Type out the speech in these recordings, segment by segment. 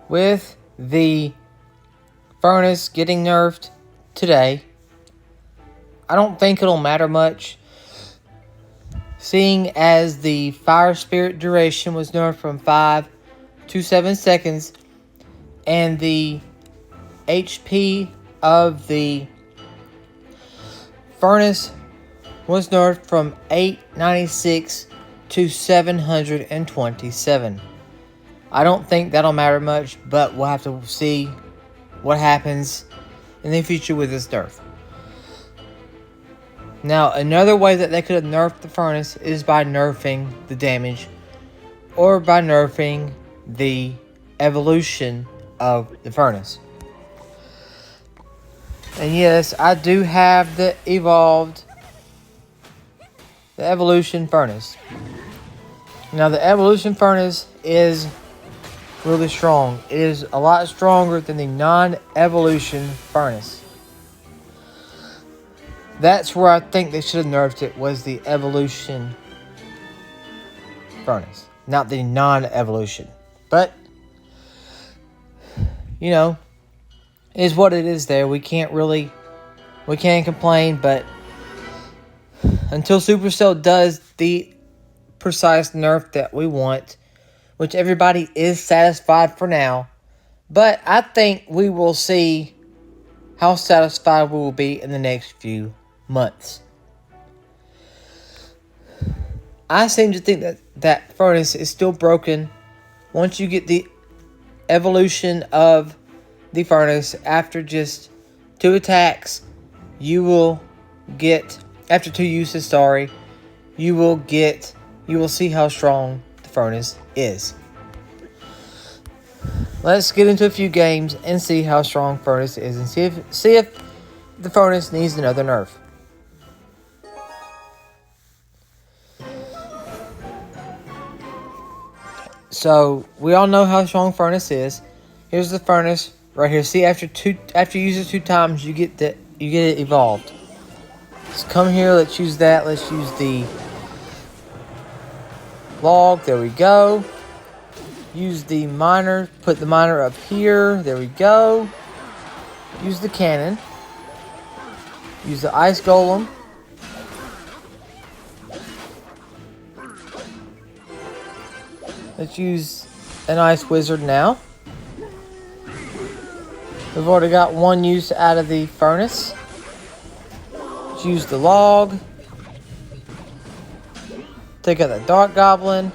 with the furnace getting nerfed today, I don't think it'll matter much, seeing as the fire spirit duration was nerfed from 5 to 7 seconds, and the HP of the furnace was nerfed from 896 to 727. I don't think that'll matter much, but we'll have to see what happens in the future with this nerf. Now, another way that they could have nerfed the furnace is by nerfing the damage, or by nerfing the evolution of the furnace. And yes, I do have the evolution furnace. Now, the evolution furnace is really strong. It is a lot stronger than the non-evolution furnace. That's where I think they should have nerfed it, was the evolution furnace, not the non-evolution. But, you know, it is what it is there. We can't complain, but until Supercell does the precise nerf that we want, which everybody is satisfied for now, but I think we will see how satisfied we will be in the next few months. I seem to think that furnace is still broken. Once you get the evolution of the furnace after just 2 attacks, you will get, after 2 uses, you will see how strong the furnace is. Let's get into a few games and see how strong furnace is, and see if the furnace needs another nerf. So we all know how strong furnace is. Here's the furnace right here. See, after you use it 2 times, you get it evolved. Let's come here. Let's use that. Let's use the log. There we go. Use the miner. Put the miner up here. There we go. Use the cannon. Use the ice golem. Let's use an ice wizard now. We've already got 1 use out of the furnace. Let's use the log. Take out the dark goblin.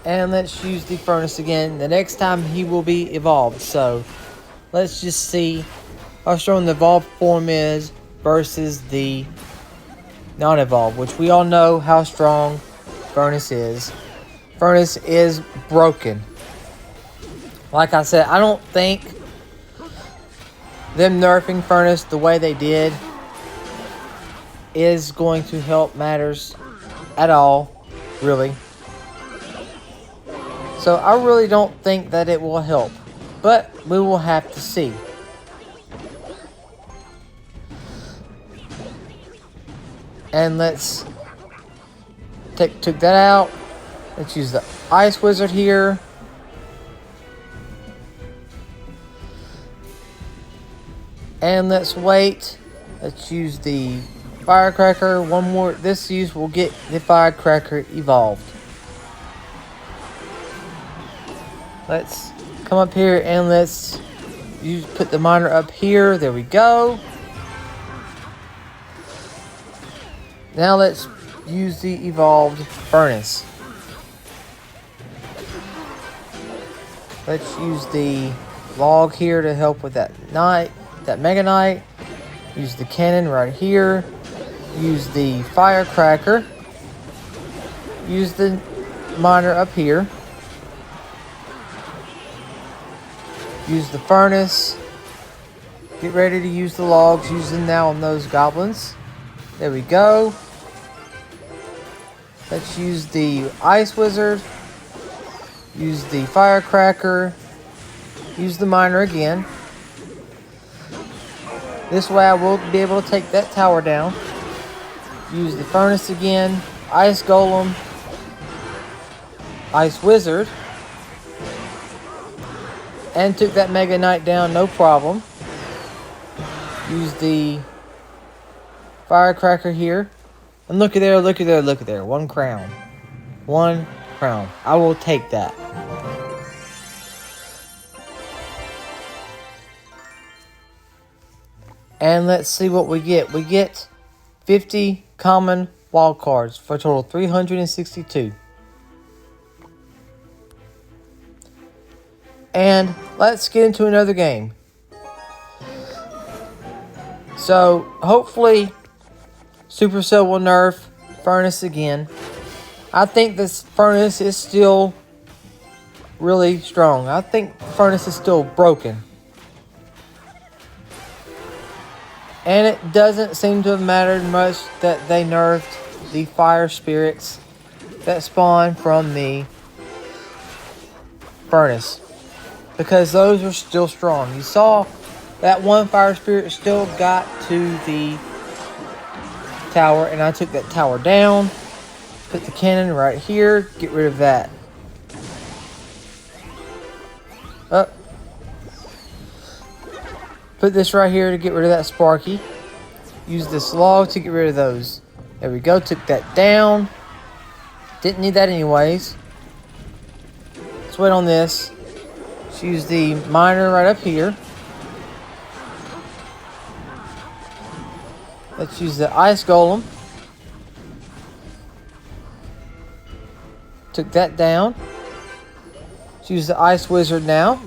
And let's use the furnace again. The next time he will be evolved. So let's just see how strong the evolved form is versus the non-evolved, which we all know how strong furnace is. Furnace is broken. Like I said, I don't think them nerfing furnace the way they did is going to help matters at all, really. So I really don't think that it will help, but we will have to see. And let's took that out. Let's use the ice wizard here. And let's wait. Let's use the firecracker. One more. This use will get the firecracker evolved. Let's come up here and let's put the miner up here. There we go. Now let's use the evolved furnace. Let's use the log here to help with that mega knight. Use the cannon right here. Use the firecracker. Use the miner up here. Use the furnace. Get ready to use the logs. Use them now on those goblins. There we go. Let's use the ice wizard. Use the firecracker. Use the miner again. This way I will be able to take that tower down. Use the furnace again. Ice golem. Ice Wizard. And took that Mega Knight down, no problem. Use the Firecracker here. And look at there, look at there, look at there. 1 crown. 1 crown. I will take that. And let's see what we get. We get 50 common wild cards for a total of 362. And let's get into another game. So hopefully Supercell will nerf Furnace again. I think this Furnace is still really strong. I think Furnace is still broken. And it doesn't seem to have mattered much that they nerfed the fire spirits that spawn from the Furnace, because those are still strong. You saw that one fire spirit still got to the tower, and I took that tower down. Put the cannon right here. Get rid of that. Up. Put this right here to get rid of that Sparky. Use this log to get rid of those. There we go. Took that down. Didn't need that anyways. Let's wait on this. Let's use the miner right up here. Let's use the ice golem. Took that down. Let's use the ice wizard now,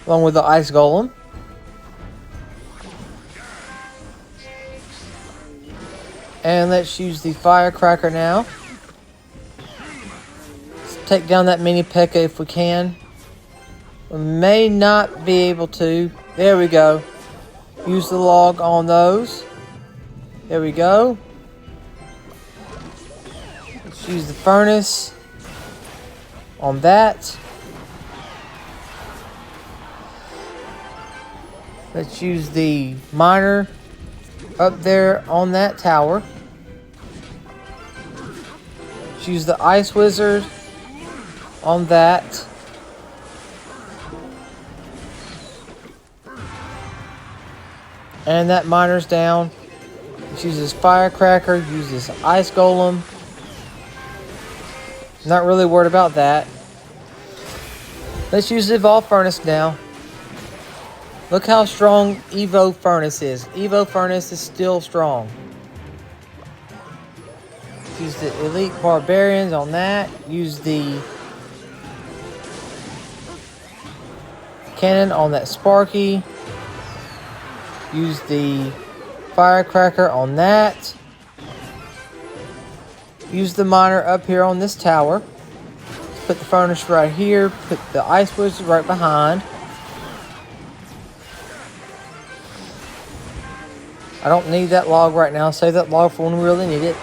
along with the ice golem. And let's use the firecracker now. Let's take down that mini P.E.K.K.A if we can. We may not be able to. There we go. Use the log on those. There we go. Let's use the furnace on that. Let's use the miner up there on that tower. Let's use the ice wizard on that. And that miner's down. Let's use this firecracker. Use this ice golem. Not really worried about that. Let's use the evolved furnace now. Look how strong Evo Furnace is. Evo Furnace is still strong. Use the Elite Barbarians on that. Use the cannon on that Sparky. Use the firecracker on that. Use the miner up here on this tower. Put the furnace right here. Put the ice wizard right behind. I don't need that log right now. Save that log for when we really need it.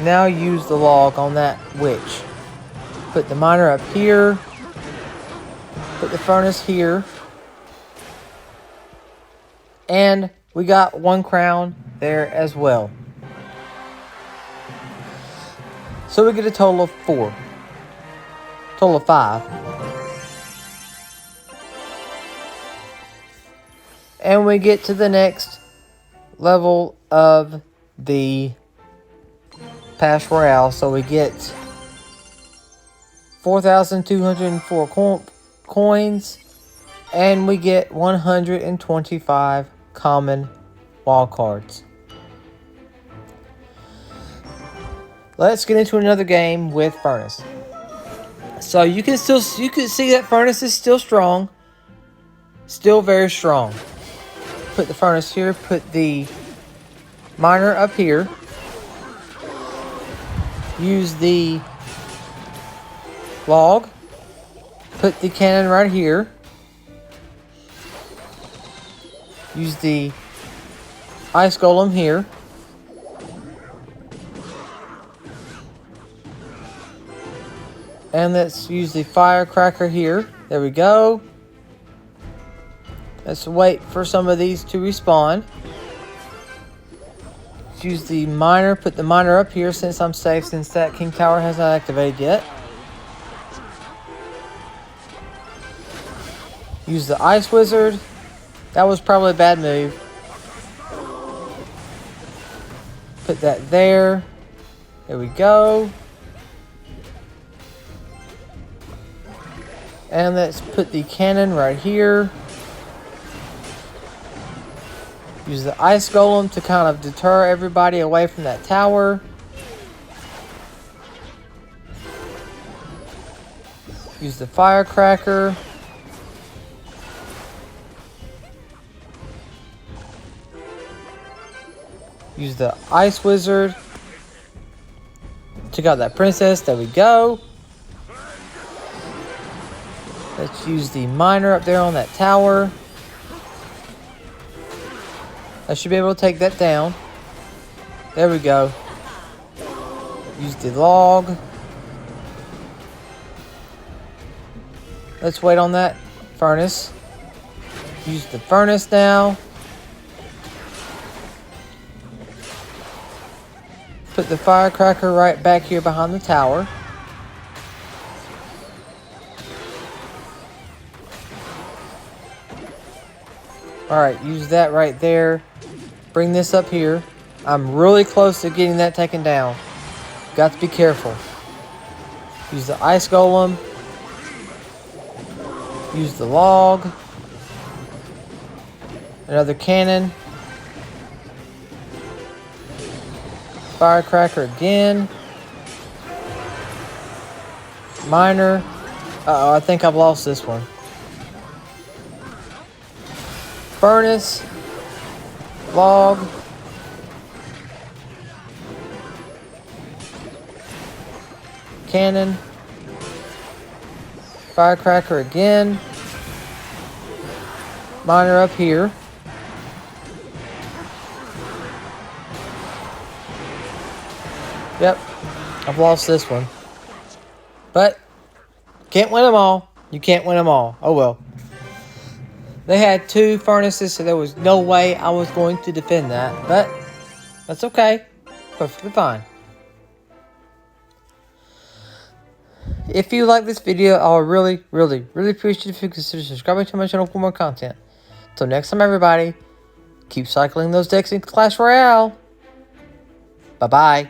Now use the log on that witch. Put the miner up here. Put the furnace here. And we got 1 crown there as well. So we get a total of 4. Total of 5. And we get to the next level of the Clash Royale. So we get 4,204 coins. And we get 125 common wild cards. Let's get into another game with Furnace. So you can see that Furnace is still strong. Still very strong. Put the furnace here, put the miner up here. Use the log. Put the cannon right here. Use the ice golem here. And let's use the firecracker here. There we go. Let's wait for some of these to respawn. Let's use the miner. Put the miner up here since I'm safe, since that King Tower has not activated yet. Use the Ice Wizard. That was probably a bad move. Put that there. There we go. And let's put the cannon right here. Use the Ice Golem to kind of deter everybody away from that tower. Use the Firecracker. Use the Ice Wizard. Check out that princess. There we go. Let's use the miner up there on that tower. I should be able to take that down. There we go. Use the log. Let's wait on that furnace. Use the furnace now. Put the firecracker right back here behind the tower. Alright, use that right there. Bring this up here. I'm really close to getting that taken down. Got to be careful. Use the Ice Golem. Use the log. Another cannon. Firecracker again. Miner. Uh-oh, I think I've lost this one. Furnace. Log. Cannon. Firecracker again. Miner up here. Yep, I've lost this one. But, can't win them all. You can't win them all. Oh well. They had 2 furnaces, so there was no way I was going to defend that. But, that's okay. Perfectly fine. If you like this video, I would really appreciate it if you consider subscribing to my channel for more content. Till next time, everybody, keep cycling those decks in Clash Royale. Bye-bye.